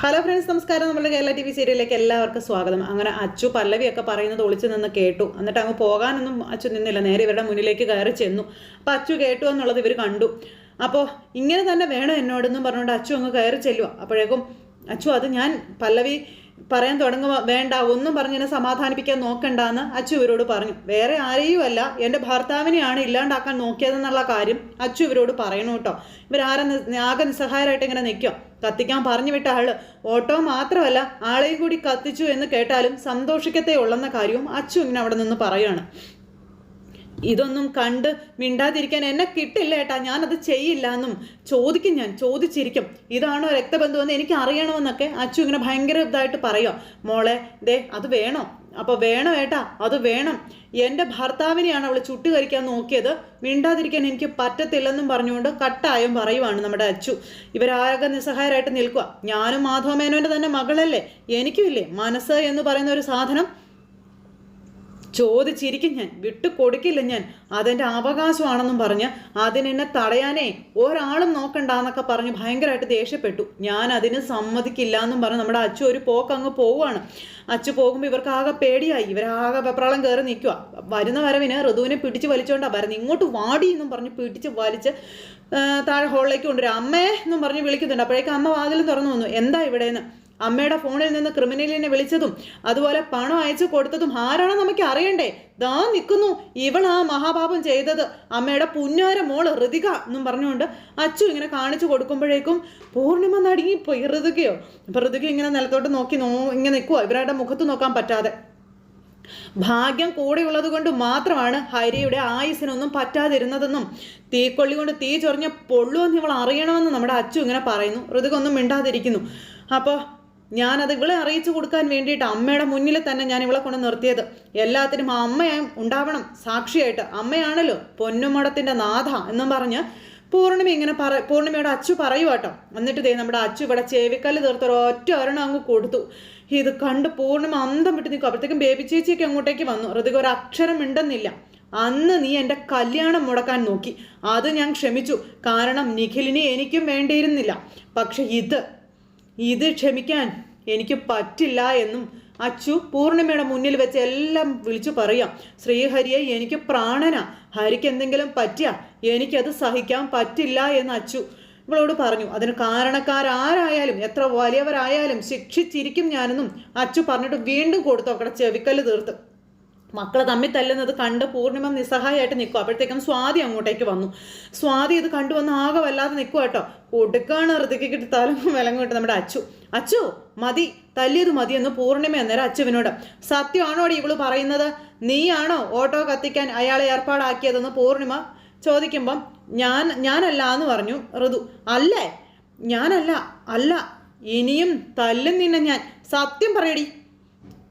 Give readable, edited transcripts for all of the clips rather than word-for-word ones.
Hello friends, നമസ്കാരം. നമ്മുടെ Kerala TV സീരിയലിലേക്ക് എല്ലാവർക്കും സ്വാഗതം. അങ്ങനെ അച്ചു പല്ലവിയൊക്കെ പറയുന്നത് ഒളിച്ചു നിന്ന് കേട്ടു. എന്നിട്ട് അങ്ങ് പോകാനൊന്നും അച്ചു നിന്നില്ല, നേരെ ഇവരുടെ മുന്നിലേക്ക് കയറി ചെന്നു. അപ്പം അച്ചു കേട്ടു എന്നുള്ളത് ഇവർ കണ്ടു. അപ്പോൾ ഇങ്ങനെ തന്നെ വേണം എന്നോടെന്നും പറഞ്ഞുകൊണ്ട് അച്ചു അങ്ങ് കയറി ചെല്ലുക. അപ്പോഴേക്കും അച്ചു അത് ഞാൻ പല്ലവി പറയാൻ തുടങ്ങുക വേണ്ട, ഒന്നും പറഞ്ഞതിനെ സമാധാനിപ്പിക്കാൻ നോക്കണ്ടെന്ന് അച്ചു ഇവരോട് പറഞ്ഞു. വേറെ ആരെയുമല്ല, എൻ്റെ ഭർത്താവിനെയാണ് ഇല്ലാണ്ടാക്കാൻ നോക്കിയതെന്നുള്ള കാര്യം അച്ചു ഇവരോട് പറയണു കേട്ടോ. ആകെ നിസ്സഹായരായിട്ട് ഇങ്ങനെ നിൽക്കും. കത്തിക്കാൻ പറഞ്ഞു വിട്ട ആള് ഓട്ടോ മാത്രമല്ല ആളെയും കൂടി കത്തിച്ചു എന്ന് കേട്ടാലും സന്തോഷിക്കത്തേ ഉള്ളെന്ന കാര്യവും അച്ചു ഇങ്ങനെ അവിടെ നിന്ന് പറയുകയാണ്. ഇതൊന്നും കണ്ട് മിണ്ടാതിരിക്കാൻ എന്നെ കിട്ടില്ല ഏട്ടാ, ഞാനത് ചെയ്യില്ല എന്നും ചോദിക്കും, ഞാൻ ചോദിച്ചിരിക്കും. ഇതാണോ രക്തബന്ധുവെന്ന് എനിക്ക് അറിയണമെന്നൊക്കെ അച്ചു ഇങ്ങനെ ഭയങ്കര ഇതായിട്ട് പറയാം. മോളെ ദേ അത് വേണോ? അപ്പോൾ വേണം ഏട്ടാ, അത് വേണം. എൻ്റെ ഭർത്താവിനെയാണ് അവൾ ചുട്ടുകരിക്കാൻ നോക്കിയത്, മിണ്ടാതിരിക്കാൻ എനിക്ക് പറ്റത്തില്ലെന്നും പറഞ്ഞുകൊണ്ട് കട്ടായം പറയുവാണ് നമ്മുടെ അച്ചു. ഇവരാകെ നിസ്സഹായരായിട്ട് നിൽക്കുക. ഞാനും മാധവമേനോൻ്റെ തന്നെ മകളല്ലേ, എനിക്കുമില്ലേ മനസ്സ് എന്ന് പറയുന്ന ഒരു സാധനം? ചോദിച്ചിരിക്കും, ഞാൻ വിട്ടു കൊടുക്കില്ല, ഞാൻ അതെൻ്റെ അവകാശമാണെന്നും പറഞ്ഞ് അതിനെന്നെ തടയാനേ ഒരാളും നോക്കണ്ടെന്നൊക്കെ പറഞ്ഞ് ഭയങ്കരമായിട്ട് ദേഷ്യപ്പെട്ടു. ഞാൻ അതിന് സമ്മതിക്കില്ല എന്നും പറഞ്ഞ് നമ്മുടെ അച്ചു ഒരു പോക്കങ്ങ് പോവുകയാണ്. അച്ചു പോകുമ്പോൾ ഇവർക്ക് ആകെ പേടിയായി, ഇവരാകെ വെപ്രാളം കയറി നിൽക്കുക. വരുന്ന വരവിന് ഋതുവിനെ പിടിച്ച് വലിച്ചുകൊണ്ടാണ് വരുന്നത്. ഇങ്ങോട്ട് വാടി എന്നും പറഞ്ഞ് പിടിച്ച് വലിച്ച് താഴെ ഹോളിലേക്ക് കൊണ്ടുവരും. അമ്മേ എന്നും പറഞ്ഞ് വിളിക്കുന്നുണ്ട്. അപ്പോഴേക്കും അമ്മ വാതിലും തുറന്നു വന്നു. എന്താ ഇവിടെയെന്ന്. അമ്മയുടെ ഫോണിൽ നിന്ന് ക്രിമിനലിനെ വിളിച്ചതും അതുപോലെ പണം അയച്ചു കൊടുത്തതും ആരാണോ നമുക്ക് അറിയണ്ടേ? ദാ നിൽക്കുന്നു ഇവളാ മഹാപാപം ചെയ്തത്, അമ്മയുടെ പുന്നാര മോള് ഋതിക എന്നും പറഞ്ഞുകൊണ്ട് അച്ചു ഇങ്ങനെ കാണിച്ചു കൊടുക്കുമ്പോഴേക്കും പൂർണിമ നടുങ്ങിപ്പോയി. ഋതികയോ? അപ്പൊ ഋതിക ഇങ്ങനെ നിലത്തോട്ട് നോക്കി ഇങ്ങനെ നിൽക്കുക, ഇവരുടെ മുഖത്ത് നോക്കാൻ പറ്റാതെ. ഭാഗ്യം കൂടെയുള്ളത് കൊണ്ട് മാത്രമാണ് ഹരിയുടെ ആയുസിനൊന്നും പറ്റാതിരുന്നതെന്നും തീക്കൊള്ളി കൊണ്ട് തീ ചൊറിഞ്ഞ പൊള്ളുവെന്ന് ഇവൾ അറിയണമെന്ന് നമ്മുടെ അച്ചു ഇങ്ങനെ പറയുന്നു. ഋതിക ഒന്നും മിണ്ടാതിരിക്കുന്നു. അപ്പോൾ ഞാനത് ഇവളെ അറിയിച്ചു കൊടുക്കാൻ വേണ്ടിയിട്ട് അമ്മയുടെ മുന്നിൽ തന്നെ ഞാൻ ഇവളെ കൊണ്ട് നിർത്തിയത്. എല്ലാത്തിനും അമ്മയും ഉണ്ടാവണം സാക്ഷിയായിട്ട്, അമ്മയാണല്ലോ പൊന്നുമടത്തിൻ്റെ നാഥ എന്നും പറഞ്ഞ് പൂർണിമ ഇങ്ങനെ പൂർണിമയുടെ അച്ചു പറയുക കേട്ടോ. എന്നിട്ട് ദേ നമ്മുടെ അച്ചു ഇവിടെ ചെവിക്കല്ല് തീർത്തൊരു ഒറ്റ ഒരെണ്ണം അങ്ങ് കൊടുത്തു. ഇത് കണ്ട് പൂർണിമ അന്തം വിട്ട് നിൽക്കും. അപ്പോഴത്തേക്കും ബേബി ചേച്ചിയൊക്കെ അങ്ങോട്ടേക്ക് വന്നു. ഋതിക ഒരു അക്ഷരം മിണ്ടുന്നില്ല. അന്ന് നീ എൻ്റെ കല്യാണം മുടക്കാൻ നോക്കി, അത് ഞാൻ ക്ഷമിച്ചു, കാരണം നിഖിലിനെ എനിക്കും വേണ്ടിയിരുന്നില്ല. പക്ഷെ ഇത് ക്ഷമിക്കാൻ എനിക്ക് പറ്റില്ല എന്നും അച്ചു പൂർണിമയുടെ മുന്നിൽ വെച്ച് എല്ലാം വിളിച്ചു പറയാം. ശ്രീഹരിയെ എനിക്ക് പ്രാണന, ഹരിക്ക് എന്തെങ്കിലും പറ്റിയ എനിക്കത് സഹിക്കാൻ പറ്റില്ല എന്ന് അച്ചു ഇവളോട് പറഞ്ഞു. അതിന് കാരണക്കാരാരായാലും എത്ര വലിയവരായാലും ശിക്ഷിച്ചിരിക്കും ഞാനെന്നും അച്ചു പറഞ്ഞിട്ട് വീണ്ടും കൊടുത്തു അവിടെ ചെവിക്കല്ല് തീർത്ത്. മക്കളെ തമ്മിൽ തല്ലുന്നത് കണ്ട് പൂർണിമ നിസ്സഹായമായിട്ട് നിൽക്കും. അപ്പോഴത്തേക്കും സ്വാതി അങ്ങോട്ടേക്ക് വന്നു. സ്വാതി ഇത് കണ്ടുവന്ന് ആകെ വല്ലാതെ നിൽക്കുക കേട്ടോ. കൊടുക്കാണ് ഋതിക്കിട്ട് തലം വിലങ്ങോട്ട് നമ്മുടെ അച്ചു മതി, തല്ലിയത് മതി എന്ന് പൂർണിമ അന്നേരം അച്ചുവിനോട്. സത്യമാണോടി ഇവള് പറയുന്നത്? നീയാണോ ഓട്ടോ കത്തിക്കാൻ അയാളെ ഏർപ്പാടാക്കിയതെന്ന് പൂർണിമ ചോദിക്കുമ്പം ഞാനല്ല എന്ന് പറഞ്ഞു ഋതു. അല്ലേ? അല്ല, ഇനിയും തല്ലും നിന്നെ ഞാൻ, സത്യം പറയടി,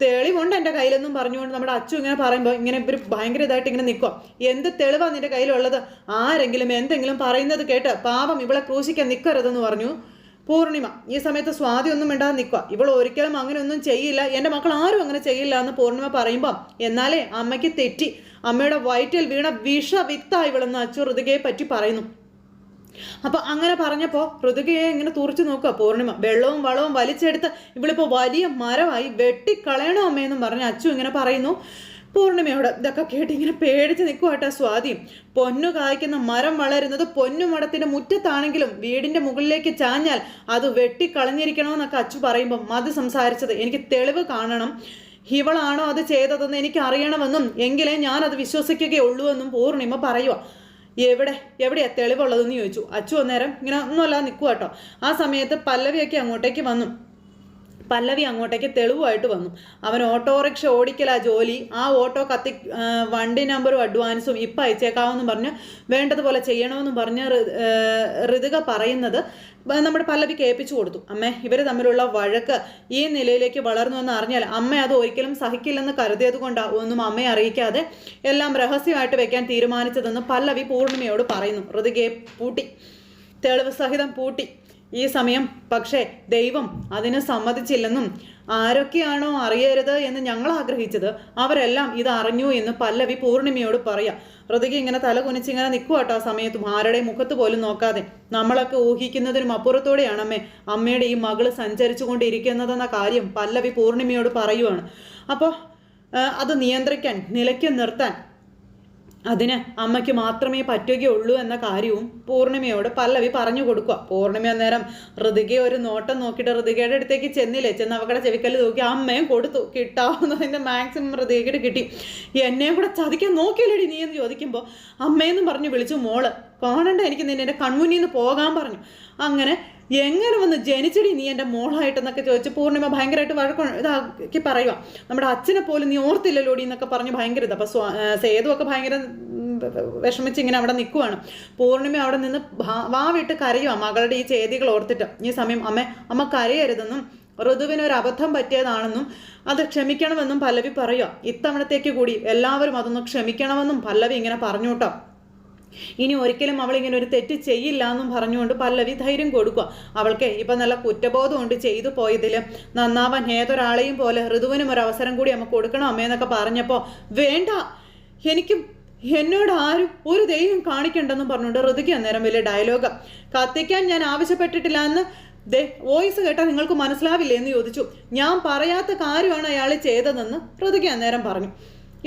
തെളിവുണ്ട് എൻ്റെ കയ്യിലെന്നും പറഞ്ഞുകൊണ്ട് നമ്മുടെ അച്ചു ഇങ്ങനെ പറയുമ്പോൾ ഇങ്ങനെ ഇവർ ഭയങ്കര ഇതായിട്ട് ഇങ്ങനെ നിൽക്കുക. എന്ത് തെളിവാണ് നിൻ്റെ കയ്യിലുള്ളത്? ആരെങ്കിലും എന്തെങ്കിലും പറയുന്നത് കേട്ട് പാപം ഇവളെ ക്രൂശിക്കാൻ നിൽക്കരുതെന്ന് പറഞ്ഞു പൂർണിമ. ഈ സമയത്ത് സ്വാതി ഒന്നും മിണ്ടാതെ നിൽക്കുക. ഇവൾ ഒരിക്കലും അങ്ങനെ ഒന്നും ചെയ്യില്ല, എൻ്റെ മക്കൾ ആരും അങ്ങനെ ചെയ്യില്ല എന്ന് പൂർണിമ പറയുമ്പം എന്നാലേ അമ്മയ്ക്ക് തെറ്റി, അമ്മയുടെ വയറ്റിൽ വീണ വിഷവിത്ത ഇവളെന്ന് അച്ചു ഋതികയെ പറ്റി പറയുന്നു. അപ്പൊ അങ്ങനെ പറഞ്ഞപ്പോൾ ഋതികയെ ഇങ്ങനെ തുറച്ചു നോക്കുക പൂർണിമ. വെള്ളവും വളവും വലിച്ചെടുത്ത് ഇവളിപ്പോൾ വലിയ മരമായി വെട്ടിക്കളയണോ അമ്മയെന്നും പറഞ്ഞ് അച്ചു ഇങ്ങനെ പറയുന്നു പൂർണിമയോട്. ഇതൊക്കെ കേട്ട് ഇങ്ങനെ പേടിച്ച് നിൽക്കുവാട്ടെ സ്വാതി. പൊന്നു കായ്ക്കുന്ന മരം വളരുന്നത് പൊന്നുമടത്തിന്റെ മുറ്റത്താണെങ്കിലും വീടിന്റെ മുകളിലേക്ക് ചാഞ്ഞാൽ അത് വെട്ടിക്കളഞ്ഞിരിക്കണമെന്നൊക്കെ അച്ചു പറയുമ്പം മതി സംസാരിച്ചത്, എനിക്ക് തെളിവ് കാണണം, ഇവളാണോ അത് ചെയ്തതെന്ന് എനിക്ക് അറിയണമെന്നും എങ്കിലേ ഞാനത് വിശ്വസിക്കുകയുള്ളൂ എന്നും പൂർണിമ പറയുക. എവിടെയാ തെളിവുള്ളതെന്ന് ചോദിച്ചു. അച്ചു അന്നേരം ഇങ്ങനെ ഒന്നുമല്ലാതെ നിൽക്കുക കേട്ടോ. ആ സമയത്ത് പല്ലവിയൊക്കെ അങ്ങോട്ടേക്ക് വന്നു. പല്ലവി അങ്ങോട്ടേക്ക് തെളിവായിട്ട് വന്നു. അവൻ ഓട്ടോറിക്ഷ ഓടിക്കലാ ജോലി, ആ ഓട്ടോ വണ്ടി നമ്പറും അഡ്വാൻസും ഇപ്പം അയച്ചേക്കാമെന്നും പറഞ്ഞ് വേണ്ടതുപോലെ ചെയ്യണമെന്നും പറഞ്ഞ് ഋതിക പറയുന്നത് നമ്മുടെ പല്ലവി കേൾപ്പിച്ചു കൊടുത്തു. അമ്മേ, ഇവർ തമ്മിലുള്ള വഴക്ക് ഈ നിലയിലേക്ക് വളർന്നു എന്ന് അറിഞ്ഞാൽ അമ്മ അത് ഒരിക്കലും സഹിക്കില്ലെന്ന് കരുതിയത് കൊണ്ടാണ് ഒന്നും അമ്മയെ അറിയിക്കാതെ എല്ലാം രഹസ്യമായിട്ട് വെക്കാൻ തീരുമാനിച്ചതെന്ന് പല്ലവി പൂർണിമയോട് പറയുന്നു. ഋതികയെ പൂട്ടി, തെളിവ് സഹിതം പൂട്ടി. ഈ സമയം പക്ഷേ ദൈവം അതിന് സമ്മതിച്ചില്ലെന്നും ആരൊക്കെയാണോ അറിയരുത് എന്ന് ഞങ്ങൾ ആഗ്രഹിച്ചത് അവരെല്ലാം ഇത് അറിഞ്ഞു എന്ന് പല്ലവി പൂർണിമയോട് പറയാം. ഹൃതിക ഇങ്ങനെ തല കുനിച്ചിങ്ങനെ നിൽക്കുക കേട്ടോ. ആ സമയത്തും ആരുടെ മുഖത്ത് പോലും നോക്കാതെ നമ്മളൊക്കെ ഊഹിക്കുന്നതിനും അപ്പുറത്തോടെയാണ് അമ്മയുടെ ഈ മകള് സഞ്ചരിച്ചു കൊണ്ടിരിക്കുന്നതെന്ന കാര്യം പല്ലവി പൂർണിമയോട് പറയുവാണ്. അപ്പോൾ അത് നിയന്ത്രിക്കാൻ, നിലയ്ക്ക് നിർത്താൻ അതിന് അമ്മയ്ക്ക് മാത്രമേ പറ്റുകയുള്ളൂ എന്ന കാര്യവും പൂർണിമയോട് പല്ലവി പറഞ്ഞു കൊടുക്കുക. പൂർണിമ അന്നേരം ഹൃതികയെ ഒരു നോട്ടം നോക്കിയിട്ട് ഹൃതികയുടെ അടുത്തേക്ക് ചെന്നില്ലേ, ചെന്ന് അവക്കടെ ചെവിക്കല്ല് നോക്കി അമ്മയും കൊടുത്തു. കിട്ടാവുന്നതിൻ്റെ മാക്സിമം ഹൃതികയുടെ കിട്ടി. എന്നെയും കൂടെ ചതിക്കാൻ നോക്കിയില്ലടി നീ എന്ന് ചോദിക്കുമ്പോൾ അമ്മയെന്നും പറഞ്ഞു വിളിച്ചു. മോള് കാണണ്ട, എനിക്ക് നിന്നെ കൺമുന്നിൽ നിന്ന് പോകാൻ പറഞ്ഞു. അങ്ങനെ എങ്ങനെ വന്ന് ജനിച്ചടി നീ എൻ്റെ മോളായിട്ടെന്നൊക്കെ ചോദിച്ച് പൂർണിമ ഭയങ്കരമായിട്ട് ഇതാക്കി പറയുക. നമ്മുടെ അച്ഛനെ പോലും നീ ഓർത്തില്ലല്ലോടി എന്നൊക്കെ പറഞ്ഞ് ഭയങ്കര ഇത്. അപ്പോൾ സേതുവൊക്കെ ഭയങ്കര വിഷമിച്ച് ഇങ്ങനെ അവിടെ നിൽക്കുവാണ്. പൂർണിമ അവിടെ നിന്ന് വാ വിട്ട് കരയുക മകളുടെ ഈ ചെയ്തികൾ ഓർത്തിട്ട്. ഈ സമയം അമ്മ കരയരുതെന്നും ഋതുവിനൊരു അബദ്ധം പറ്റിയതാണെന്നും അത് ക്ഷമിക്കണമെന്നും പല്ലവി പറയുക. ഇത്തവണത്തേക്ക് കൂടി എല്ലാവരും അതൊന്ന് ക്ഷമിക്കണമെന്നും പല്ലവി ഇങ്ങനെ പറഞ്ഞു കേട്ടോ. ഇനി ഒരിക്കലും അവളിങ്ങനെ ഒരു തെറ്റ് ചെയ്യില്ല എന്നും പറഞ്ഞുകൊണ്ട് പല്ലവി ധൈര്യം കൊടുക്കുക. അവൾക്ക് ഇപ്പം നല്ല കുറ്റബോധമുണ്ട് ചെയ്തു പോയതിൽ. നന്നാവാൻ ഏതൊരാളെയും പോലെ ഋതുവിനും ഒരു അവസരം കൂടി അമ്മ കൊടുക്കണം അമ്മയെന്നൊക്കെ പറഞ്ഞപ്പോൾ വേണ്ട, എനിക്കും എന്നോട് ആരും ഒരു ദൈവം കാണിക്കണ്ടെന്നും പറഞ്ഞുകൊണ്ട് ഋതുക്ക് അന്നേരം വലിയ ഡയലോഗ്. കത്തിക്കാൻ ഞാൻ ആവശ്യപ്പെട്ടിട്ടില്ല എന്ന് വോയിസ് കേട്ടാൽ നിങ്ങൾക്ക് മനസ്സിലാവില്ലേ എന്ന് ചോദിച്ചു. ഞാൻ പറയാത്ത കാര്യമാണ് അയാൾ ചെയ്തതെന്ന് ഋതുക്ക് അന്നേരം പറഞ്ഞു.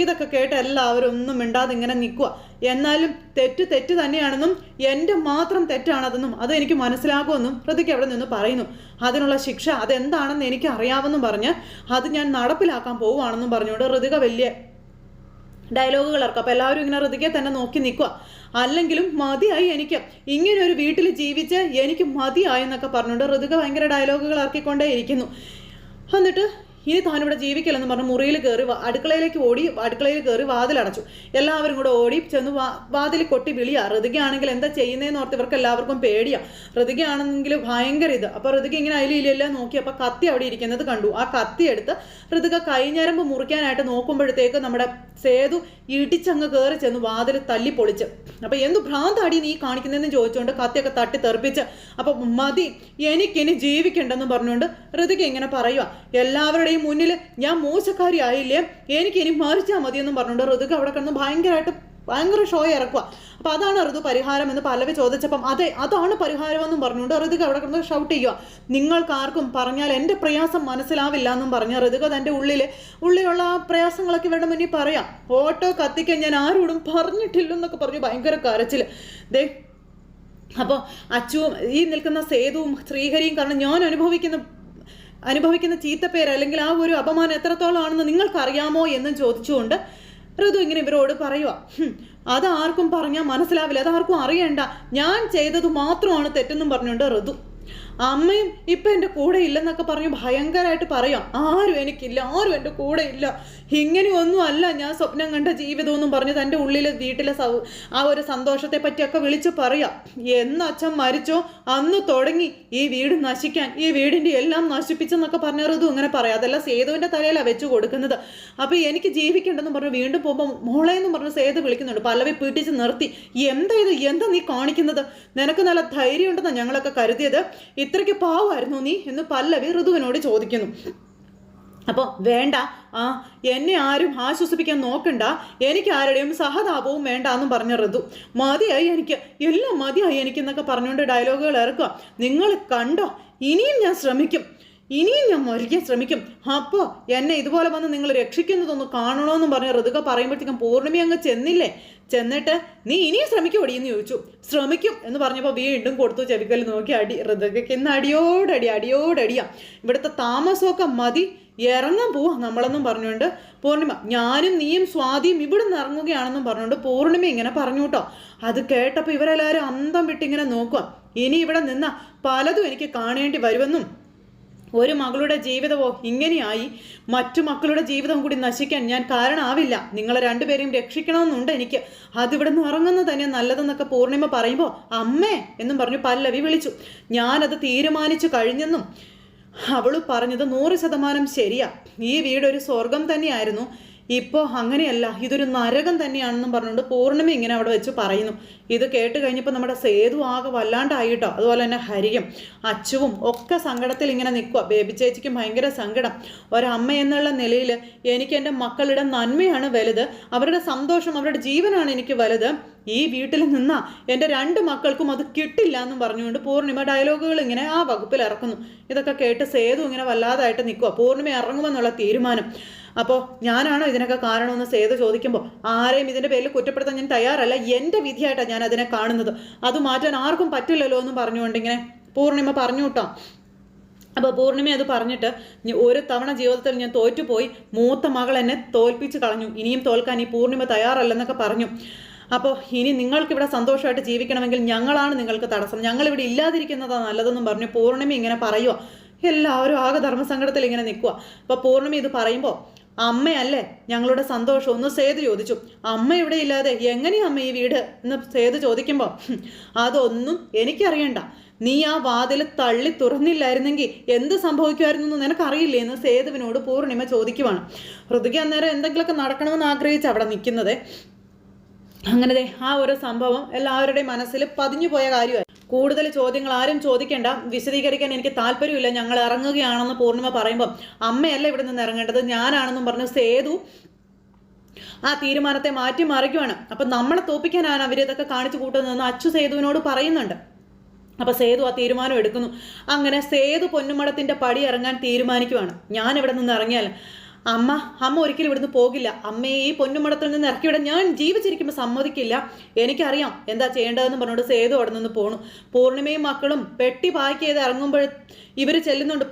ഇതൊക്കെ കേട്ട് എല്ലാവരും ഒന്നും മിണ്ടാതെ ഇങ്ങനെ നിൽക്കുക. എന്നാലും തെറ്റ് തന്നെയാണെന്നും എൻ്റെ മാത്രം തെറ്റാണതെന്നും അത് എനിക്ക് മനസ്സിലാകുമെന്നും ഋതിക്ക് അവിടെ നിന്ന് പറയുന്നു. അതിനുള്ള ശിക്ഷ അതെന്താണെന്ന് എനിക്ക് അറിയാമെന്നും പറഞ്ഞ് അത് ഞാൻ നടപ്പിലാക്കാൻ പോവുകയാണെന്നും പറഞ്ഞുകൊണ്ട് ഋതിക വലിയ ഡയലോഗുകൾ ഇറക്കും. അപ്പോൾ എല്ലാവരും ഇങ്ങനെ ഋതികയെ തന്നെ നോക്കി നിൽക്കുക. അല്ലെങ്കിലും മതിയായി, എനിക്ക് ഇങ്ങനെ ഒരു വീട്ടിൽ ജീവിച്ച് എനിക്ക് മതിയായി എന്നൊക്കെ പറഞ്ഞുകൊണ്ട് ഋതിക ഭയങ്കര ഡയലോഗുകൾ ഇറക്കിക്കൊണ്ടേ ഇരിക്കുന്നു. എന്നിട്ട് ഇനി താനിവിടെ ജീവിക്കില്ലെന്ന് പറഞ്ഞ് മുറിയിൽ കയറി അടുക്കളയിലേക്ക് ഓടി, അടുക്കളയിൽ കയറി വാതിലടച്ചു. എല്ലാവരും കൂടെ ഓടി ചെന്ന് വാതിൽ കൊട്ടി വിളിയാ. ഋതികയാണെങ്കിൽ എന്താ ചെയ്യുന്നതെന്ന് ഓർത്ത് ഇവർക്ക് എല്ലാവർക്കും പേടിയാ. ഋതികയാണെങ്കിൽ ഭയങ്കര ഇത്. അപ്പോൾ ഋതിക ഇങ്ങനെ അതിലെല്ലാം നോക്കി. അപ്പോൾ കത്തി അവിടെ ഇരിക്കുന്നത് കണ്ടു. ആ കത്തി എടുത്ത് ഋതിക കൈഞ്ഞരമ്പ് മുറിക്കാനായിട്ട് നോക്കുമ്പോഴത്തേക്ക് നമ്മുടെ സേതു ഇടിച്ചങ്ങ് കയറി ചെന്ന് വാതിൽ തല്ലി പൊളിച്ച്. അപ്പോൾ എന്തു ഭ്രാന്താടി നീ കാണിക്കുന്നതെന്ന് ചോദിച്ചുകൊണ്ട് കത്തിയൊക്കെ തട്ടി തെറിപ്പിച്ച്. അപ്പോൾ മതി, എനിക്കിനി ജീവിക്കണ്ടെന്ന് പറഞ്ഞുകൊണ്ട് ഋതിക ഇങ്ങനെ പറയുക. എല്ലാവരുടെയും മുന്നിൽ ഞാൻ മോശക്കാരി ആയില്ലേ, എനിക്കിനി മരിച്ചാൽ മതിയെന്നും പറഞ്ഞുകൊണ്ട് ഋതുക്ക് അവിടെ കിടന്ന് ഭയങ്കര ഷോ ഇറക്കുക. അപ്പം അതാണ് ഋതു പരിഹാരം എന്ന് പല്ലവി ചോദിച്ചപ്പം അതെ അതാണ് പരിഹാരമെന്നും പറഞ്ഞുകൊണ്ട് ഋതുക്ക് അവിടെ കിടന്ന് ഷൗട്ട് ചെയ്യുക. നിങ്ങൾക്കാർക്കും പറഞ്ഞാൽ എൻ്റെ പ്രയാസം മനസ്സിലാവില്ല എന്നും പറഞ്ഞ ഋതുക തൻ്റെ ഉള്ളിലുള്ള ആ പ്രയാസങ്ങളൊക്കെ ഇവരുടെ മുന്നിൽ പറയാം. ഓട്ടോ കത്തിക്കാൻ ഞാൻ ആരോടും പറഞ്ഞിട്ടില്ലെന്നൊക്കെ പറഞ്ഞു ഭയങ്കര കരച്ചിൽ. ദേ അപ്പോൾ അച്ചുവും ഈ നിൽക്കുന്ന സേതുവും ശ്രീഹരിയും കാരണം ഞാൻ അനുഭവിക്കുന്ന ചീത്തപ്പേര് അല്ലെങ്കിൽ ആ ഒരു അപമാനം എത്രത്തോളം ആണെന്ന് നിങ്ങൾക്കറിയാമോ എന്നും ചോദിച്ചുകൊണ്ട് ഋതു ഇങ്ങനെ ഇവരോട് പറയുക. അതാർക്കും പറഞ്ഞാൽ മനസ്സിലാവില്ല, അതാർക്കും അറിയണ്ട, ഞാൻ ചെയ്തത് മാത്രമാണ് തെറ്റെന്നും പറഞ്ഞുകൊണ്ട് ഋതു. അമ്മയും ഇപ്പം എൻ്റെ കൂടെ ഇല്ലെന്നൊക്കെ പറഞ്ഞു ഭയങ്കരമായിട്ട് പറയാം. ആരും എനിക്കില്ല, ആരും എൻ്റെ കൂടെ ഇല്ല, ഇങ്ങനെയൊന്നും അല്ല ഞാൻ സ്വപ്നം കണ്ട ജീവിതമെന്നും പറഞ്ഞ് തൻ്റെ ഉള്ളിൽ വീട്ടിലെ ആ ഒരു സന്തോഷത്തെ പറ്റിയൊക്കെ വിളിച്ച് പറയാം. എന്ന് അച്ഛൻ മരിച്ചോ അന്ന് തുടങ്ങി ഈ വീട് നശിക്കാൻ, ഈ വീടിൻ്റെ എല്ലാം നശിപ്പിച്ചെന്നൊക്കെ പറഞ്ഞ ഋതു ഇങ്ങനെ പറയാം. അതെല്ലാം സേതുവിൻ്റെ തലയിലാണ് വെച്ച് കൊടുക്കുന്നത്. അപ്പോൾ എനിക്ക് ജീവിക്കേണ്ടെന്ന് പറഞ്ഞ് വീണ്ടും പോകുമ്പോൾ മോളെന്നും പറഞ്ഞ് സേതു വിളിക്കുന്നുണ്ട്. പല്ലവി പിടിച്ച് നിർത്തി. എന്താ നീ കാണിക്കുന്നത്? നിനക്ക് നല്ല ധൈര്യം ഉണ്ടെന്നാണ് ഞങ്ങളൊക്കെ കരുതിയത്, ഇത്രയ്ക്ക് പാവമായിരുന്നു നീ എന്ന് പല്ലവി ഋതുവിനോട് ചോദിക്കുന്നു. അപ്പോൾ വേണ്ട, എന്നെ ആരും ആശ്വസിപ്പിക്കാൻ നോക്കണ്ട, എനിക്ക് ആരുടെയും സഹതാപവും വേണ്ട എന്നും പറഞ്ഞ ഋതു. മതിയായി എനിക്ക്, എല്ലാം മതിയായി എനിക്കെന്നൊക്കെ പറഞ്ഞുകൊണ്ട് ഡയലോഗുകൾ ഇറക്കുക. നിങ്ങൾ കണ്ടോ, ഇനിയും ഞാൻ ശ്രമിക്കും, ഇനിയും ഞാൻ മരിക്കാൻ ശ്രമിക്കും, അപ്പോൾ എന്നെ ഇതുപോലെ വന്ന് നിങ്ങൾ രക്ഷിക്കുന്നതൊന്ന് കാണണമെന്നും പറഞ്ഞ് ഋതുക പറയുമ്പോഴത്തേക്കും പൂർണിമ അങ്ങ് ചെന്നില്ലേ. ചെന്നിട്ട് നീ ഇനിയും ശ്രമിക്കുമോടി എന്ന് ചോദിച്ചു. ശ്രമിക്കും എന്ന് പറഞ്ഞപ്പോൾ വീണ്ടും കൊടുത്തു ചെവിക്കല്ല് നോക്കി. ഋതുകയ്ക്ക് ഇന്ന് അടിയോടടിയാ. ഇവിടുത്തെ താമസമൊക്കെ മതി, ഇറങ്ങാൻ പോവാ നമ്മളെന്നും പറഞ്ഞുകൊണ്ട് പൂർണിമ, ഞാനും നീയും സ്വാതിയും ഇവിടെ നിന്ന് ഇറങ്ങുകയാണെന്നും പറഞ്ഞുകൊണ്ട് പൂർണിമ ഇങ്ങനെ പറഞ്ഞു കേട്ടോ. അത് കേട്ടപ്പോൾ ഇവരെല്ലാവരും അന്തം വിട്ടിങ്ങനെ നോക്കുക. ഇനി ഇവിടെ നിന്ന പലതും എനിക്ക് കാണേണ്ടി വരുമെന്നും ഒരു മകളുടെ ജീവിതമോ ഇങ്ങനെയായി മറ്റു മക്കളുടെ ജീവിതം കൂടി നശിക്കാൻ ഞാൻ കാരണമാവില്ല, നിങ്ങളെ രണ്ടുപേരെയും രക്ഷിക്കണമെന്നുണ്ട് എനിക്ക്, അതിവിടെ നിന്ന് ഇറങ്ങുന്നത് തന്നെ നല്ലതെന്നൊക്കെ പൂർണിമ പറയുമ്പോൾ അമ്മേ എന്നും പറഞ്ഞു പല്ലവി വിളിച്ചു. ഞാനത് തീരുമാനിച്ചു കഴിഞ്ഞെന്നും അവൾ പറഞ്ഞത് 100% ശരിയാ. ഈ വീടൊരു സ്വർഗം തന്നെയായിരുന്നു. ഇപ്പോൾ അങ്ങനെയല്ല, ഇതൊരു നരകം തന്നെയാണെന്നും പറഞ്ഞുകൊണ്ട് പൂർണ്ണിമ ഇങ്ങനെ അവിടെ വെച്ച് പറയുന്നു. ഇത് കേട്ട് കഴിഞ്ഞപ്പോൾ നമ്മുടെ സേതു ആകെ വല്ലാണ്ടായിട്ടോ. അതുപോലെ തന്നെ ഹരിയും അച്ചുവും ഒക്കെ സങ്കടത്തിൽ ഇങ്ങനെ നിൽക്കുക. ബേബി ചേച്ചിക്കും ഭയങ്കര സങ്കടം. ഒരമ്മ എന്നുള്ള നിലയിൽ എനിക്ക് എൻ്റെ മക്കളുടെ നന്മയാണ് വലുത്, അവരുടെ സന്തോഷം, അവരുടെ ജീവനാണ് എനിക്ക് വലുത്. ഈ വീട്ടിൽ നിന്നാ എൻ്റെ 2 മക്കൾക്കും അത് കിട്ടില്ല എന്നും പറഞ്ഞുകൊണ്ട് പൂർണ്ണിമ ഡയലോഗുകൾ ഇങ്ങനെ ആ വകുപ്പിൽ ഇറക്കുന്നു. ഇതൊക്കെ കേട്ട് സേതു ഇങ്ങനെ വല്ലാതായിട്ട് നിൽക്കുക. പൂർണ്ണിമ ഇറങ്ങുമെന്നുള്ള തീരുമാനം. അപ്പോൾ ഞാനാണോ ഇതിനൊക്കെ കാരണമെന്ന് സേതു ചോദിക്കുമ്പോൾ ആരെയും ഇതിൻ്റെ പേരിൽ കുറ്റപ്പെടുത്താൻ ഞാൻ തയ്യാറല്ല, എൻ്റെ വിധിയായിട്ടാണ് ഞാൻ അതിനെ കാണുന്നത്, അത് മാറ്റാൻ ആർക്കും പറ്റില്ലല്ലോ എന്നും പറഞ്ഞുകൊണ്ട് ഇങ്ങനെ പൂർണ്ണിമ പറഞ്ഞു കേട്ടോ. അപ്പോൾ പൂർണ്ണിമ അത് പറഞ്ഞിട്ട് ഒരു തവണ ജീവിതത്തിൽ ഞാൻ തോറ്റുപോയി, മൂത്ത മകൾ എന്നെ തോൽപ്പിച്ച് കളഞ്ഞു, ഇനിയും തോൽക്കാൻ ഈ പൂർണ്ണിമ തയ്യാറല്ലെന്നൊക്കെ പറഞ്ഞു. അപ്പോൾ ഇനി നിങ്ങൾക്കിവിടെ സന്തോഷമായിട്ട് ജീവിക്കണമെങ്കിൽ ഞങ്ങളാണ് നിങ്ങൾക്ക് തടസ്സം, ഞങ്ങളിവിടെ ഇല്ലാതിരിക്കുന്നതാണ് നല്ലതെന്നും പറഞ്ഞു പൂർണ്ണിമ ഇങ്ങനെ പറയുക. എല്ലാവരും ആകെ ധർമ്മസങ്കടത്തിൽ ഇങ്ങനെ നിൽക്കുക. അപ്പോൾ പൂർണ്ണിമ ഇത് പറയുമ്പോൾ അമ്മയല്ലേ ഞങ്ങളുടെ സന്തോഷം ഒന്ന് സേതു ചോദിച്ചു. അമ്മ ഇവിടെ ഇല്ലാതെ എങ്ങനെയാ അമ്മ ഈ വീട് എന്ന് സേതു ചോദിക്കുമ്പോൾ അതൊന്നും എനിക്കറിയണ്ട, നീ ആ വാതിൽ തള്ളി തുറന്നില്ലായിരുന്നെങ്കിൽ എന്ത് സംഭവിക്കുമായിരുന്നു എന്ന് നിനക്കറിയില്ലേ എന്ന് സേതുവിനോട് പൂർണ്ണിമ ചോദിക്കുവാണ്. ഹൃദയ അന്നേരം എന്തെങ്കിലുമൊക്കെ നടക്കണമെന്ന് ആഗ്രഹിച്ച് അവിടെ നിൽക്കുന്നത്. അങ്ങനെ ആ ഒരു സംഭവം എല്ലാവരുടെയും മനസ്സിൽ പതിഞ്ഞു പോയ കാര്യമായി. കൂടുതൽ ചോദ്യങ്ങൾ ആരും ചോദിക്കേണ്ട, വിശദീകരിക്കാൻ എനിക്ക് താല്പര്യമില്ല, ഞങ്ങൾ ഇറങ്ങുകയാണെന്ന് പൂർണ്ണിമ പറയുമ്പോൾ അമ്മയല്ല ഇവിടെ നിന്ന് ഇറങ്ങേണ്ടത് ഞാനാണെന്നും പറഞ്ഞു സേതു ആ തീരുമാനത്തെ മാറ്റിമറിക്കുവാണ്. അപ്പം നമ്മളെ തോപ്പിക്കാനാണ് അവരിതൊക്കെ കാണിച്ചു കൂട്ടുന്നതെന്ന് അച്ചു സേതുവിനോട് പറയുന്നുണ്ട്. അപ്പോൾ സേതു ആ തീരുമാനം എടുക്കുന്നു. അങ്ങനെ സേതു പൊന്നുമടത്തിൻ്റെ പടി ഇറങ്ങാൻ തീരുമാനിക്കുവാണ്. ഞാനിവിടെ നിന്ന് ഇറങ്ങിയാൽ അമ്മ ഒരിക്കലും ഇവിടുന്ന് പോകില്ല, അമ്മയെ ഈ പൊന്നുമടത്തിൽ നിന്ന് ഇറക്കിവിടാൻ ഞാൻ ജീവിച്ചിരിക്കുമ്പോൾ സമ്മതിക്കില്ല, എനിക്കറിയാം എന്താ ചെയ്യേണ്ടതെന്ന് പറഞ്ഞുകൊണ്ട് സേതു അവിടെ നിന്ന് പോണു. പൂർണ്ണിമയും മക്കളും പെട്ടി പാക്ക് ചെയ്ത് ഇറങ്ങുമ്പോൾ ഇവർ ചെല്ലുന്നുണ്ട്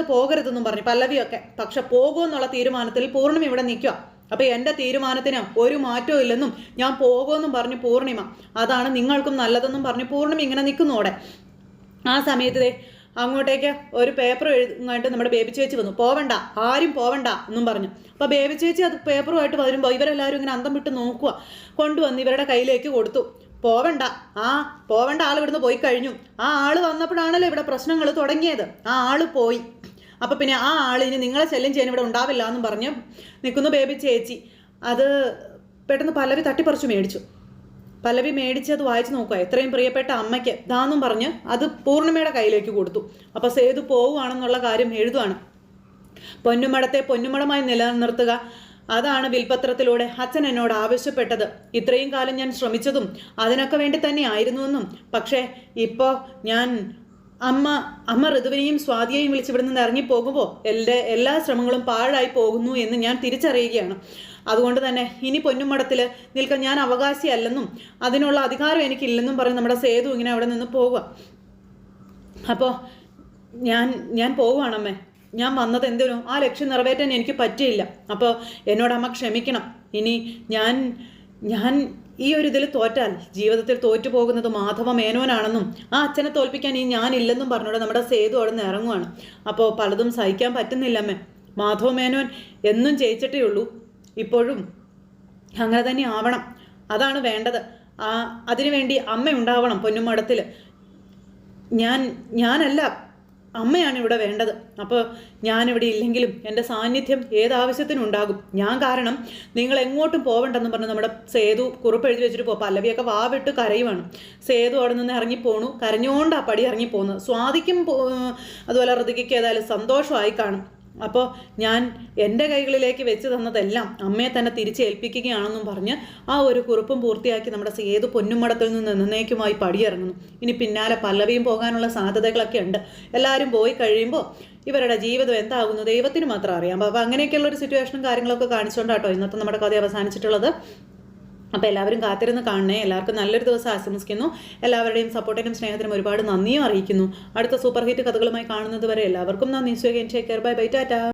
പോകരുതെന്നും പറഞ്ഞു പല്ലവിയൊക്കെ. പക്ഷെ പോകുമെന്നുള്ള തീരുമാനത്തിൽ പൂർണ്ണിമ ഇവിടെ നിൽക്കുക. അപ്പോൾ എൻ്റെ തീരുമാനത്തിന് ഒരു മാറ്റവും ഇല്ലെന്നും ഞാൻ പോകുമെന്നും പറഞ്ഞു പൂർണ്ണിമ. അതാണ് നിങ്ങൾക്കും നല്ലതെന്നും പറഞ്ഞു പൂർണ്ണിമ ഇങ്ങനെ നിൽക്കുന്നു അവിടെ. ആ സമയത്ത് അങ്ങോട്ടേക്ക് ഒരു പേപ്പർ എഴുതാനായിട്ട് നമ്മുടെ ബേബി ചേച്ചി വന്നു. പോവണ്ട, ആരും പോവണ്ട എന്നും പറഞ്ഞു. അപ്പോൾ ബേബി ചേച്ചി അത് പേപ്പറുമായിട്ട് വരുമ്പോൾ ഇവരെല്ലാവരും ഇങ്ങനെ അന്തം വിട്ട് നോക്കുക. കൊണ്ടുവന്ന് ഇവരുടെ കയ്യിലേക്ക് കൊടുത്തു. പോവണ്ട ആൾ ഇവിടുന്ന് പോയി കഴിഞ്ഞു. ആ ആൾ വന്നപ്പോഴാണല്ലോ ഇവിടെ പ്രശ്നങ്ങൾ തുടങ്ങിയത്. ആ ആൾ പോയി. അപ്പോൾ പിന്നെ ആ ആളിന് നിങ്ങളെ ശല്യം ചെയ്യാൻ ഇവിടെ ഉണ്ടാവില്ല എന്നും പറഞ്ഞ് നിൽക്കുന്നു ബേബി ചേച്ചി. അത് പെട്ടെന്ന് പല്ലവി തട്ടിപ്പറിച്ചു മേടിച്ചു. പല്ലവി മേടിച്ച് അത് വായിച്ചു നോക്കുക. എത്രയും പ്രിയപ്പെട്ട അമ്മയ്ക്ക് ഇതാന്നും പറഞ്ഞ് അത് പൂർണ്ണിമയുടെ കയ്യിലേക്ക് കൊടുത്തു. അപ്പോൾ സേതു പോവുകയാണെന്നുള്ള കാര്യം എഴുതുവാണ്. പൊന്നുമടത്തെ പൊന്നുമടമായി നിലനിർത്തുക, അതാണ് വിൽപത്രത്തിലൂടെ അച്ഛൻ എന്നോട് ആവശ്യപ്പെട്ടത്. ഇത്രയും കാലം ഞാൻ ശ്രമിച്ചതും അതിനൊക്കെ വേണ്ടി തന്നെ ആയിരുന്നുവെന്നും, പക്ഷേ ഇപ്പോൾ ഞാൻ അമ്മ ഋതുവിനെയും സ്വാതിയെയും വിളിച്ച് ഇവിടെ നിന്ന് ഇറങ്ങിപ്പോകുമ്പോൾ എല്ലാ ശ്രമങ്ങളും പാഴായി പോകുന്നു എന്ന് ഞാൻ തിരിച്ചറിയുകയാണ്. അതുകൊണ്ട് തന്നെ ഇനി പൊന്നുമടത്തിൽ നിൽക്കാൻ ഞാൻ അവകാശിയല്ലെന്നും അതിനുള്ള അധികാരം എനിക്കില്ലെന്നും പറഞ്ഞ് നമ്മുടെ സേതു ഇങ്ങനെ അവിടെ നിന്ന് പോവുക. അപ്പോൾ ഞാൻ പോവുകയാണമ്മേ, ഞാൻ വന്നത് എന്തിനോ ആ ലക്ഷ്യം നിറവേറ്റാൻ എനിക്ക് പറ്റിയില്ല. അപ്പോൾ എന്നോട് അമ്മ ക്ഷമിക്കണം. ഇനി ഞാൻ ഈ ഒരു ഇതിൽ തോറ്റാൽ ജീവിതത്തിൽ തോറ്റുപോകുന്നത് മാധവ മേനോനാണെന്നും ആ അച്ഛനെ തോൽപ്പിക്കാൻ ഈ ഞാനില്ലെന്നും പറഞ്ഞോടെ നമ്മുടെ സേതു അവിടെ നിന്ന് ഇറങ്ങുവാണ്. അപ്പോൾ പലതും സഹിക്കാൻ പറ്റുന്നില്ലമ്മേ, മാധവ മേനോൻ എന്നും ജയിച്ചിട്ടേ ഉള്ളൂ, ഇപ്പോഴും അങ്ങനെ തന്നെ ആവണം, അതാണ് വേണ്ടത്. അതിനുവേണ്ടി അമ്മ ഉണ്ടാവണം പൊന്നുമടത്തിൽ. ഞാനല്ല, അമ്മയാണ് ഇവിടെ വേണ്ടത്. അപ്പോൾ ഞാനിവിടെ ഇല്ലെങ്കിലും എൻ്റെ സാന്നിധ്യം ഏതാവശ്യത്തിനും ഉണ്ടാകും. ഞാൻ കാരണം നിങ്ങൾ എങ്ങോട്ടും പോവണ്ടെന്ന് പറഞ്ഞ് നമ്മുടെ സേതു കുറിപ്പ് എഴുതി വെച്ചിട്ട് പോകും. പല്ലവിയൊക്കെ വാവിട്ട് കരയുവാണ്. സേതു അവിടെ നിന്ന് ഇറങ്ങിപ്പോണു. കരഞ്ഞുകൊണ്ട് ആ പടി ഇറങ്ങിപ്പോകുന്നത്. സ്വാതിക്കും അതുപോലെ ഋതികയ്ക്ക് ഏതായാലും സന്തോഷമായി കാണും. അപ്പോൾ ഞാൻ എൻ്റെ കൈകളിലേക്ക് വെച്ച് തന്നതെല്ലാം അമ്മയെ തന്നെ തിരിച്ചേൽപ്പിക്കുകയാണെന്നും പറഞ്ഞ് ആ ഒരു കുറിപ്പും പൂർത്തിയാക്കി നമ്മുടെ സേതു പൊന്നുമടത്തിൽ നിന്ന് എന്നേക്കുമായി പടിയിറങ്ങുന്നു. ഇനി പിന്നാലെ പല്ലവിയും പോകാനുള്ള സാധ്യതകളൊക്കെ ഉണ്ട്. എല്ലാവരും പോയി കഴിയുമ്പോൾ ഇവരുടെ ജീവിതം എന്താകുന്നു ദൈവത്തിന് മാത്രം അറിയാം. അപ്പോൾ അങ്ങനെയൊക്കെയുള്ളൊരു സിറ്റുവേഷനും കാര്യങ്ങളൊക്കെ കാണിച്ചുകൊണ്ടാട്ടോ ഇന്നത്തെ നമ്മുടെ കഥ അവസാനിച്ചിട്ടുള്ളത്. അപ്പോൾ എല്ലാവരും കാത്തിരുന്ന് കാണണേ. എല്ലാവർക്കും നല്ലൊരു ദിവസം ആശംസിക്കുന്നു. എല്ലാവരുടെയും സപ്പോർട്ടിനും സ്നേഹത്തിനും ഒരുപാട് നന്ദിയും അറിയിക്കുന്നു. അടുത്ത സൂപ്പർ ഹിറ്റ് കഥകളുമായി കാണുന്നത് വരെ എല്ലാവർക്കും നന്ദി. Take care, bye bye, Tata.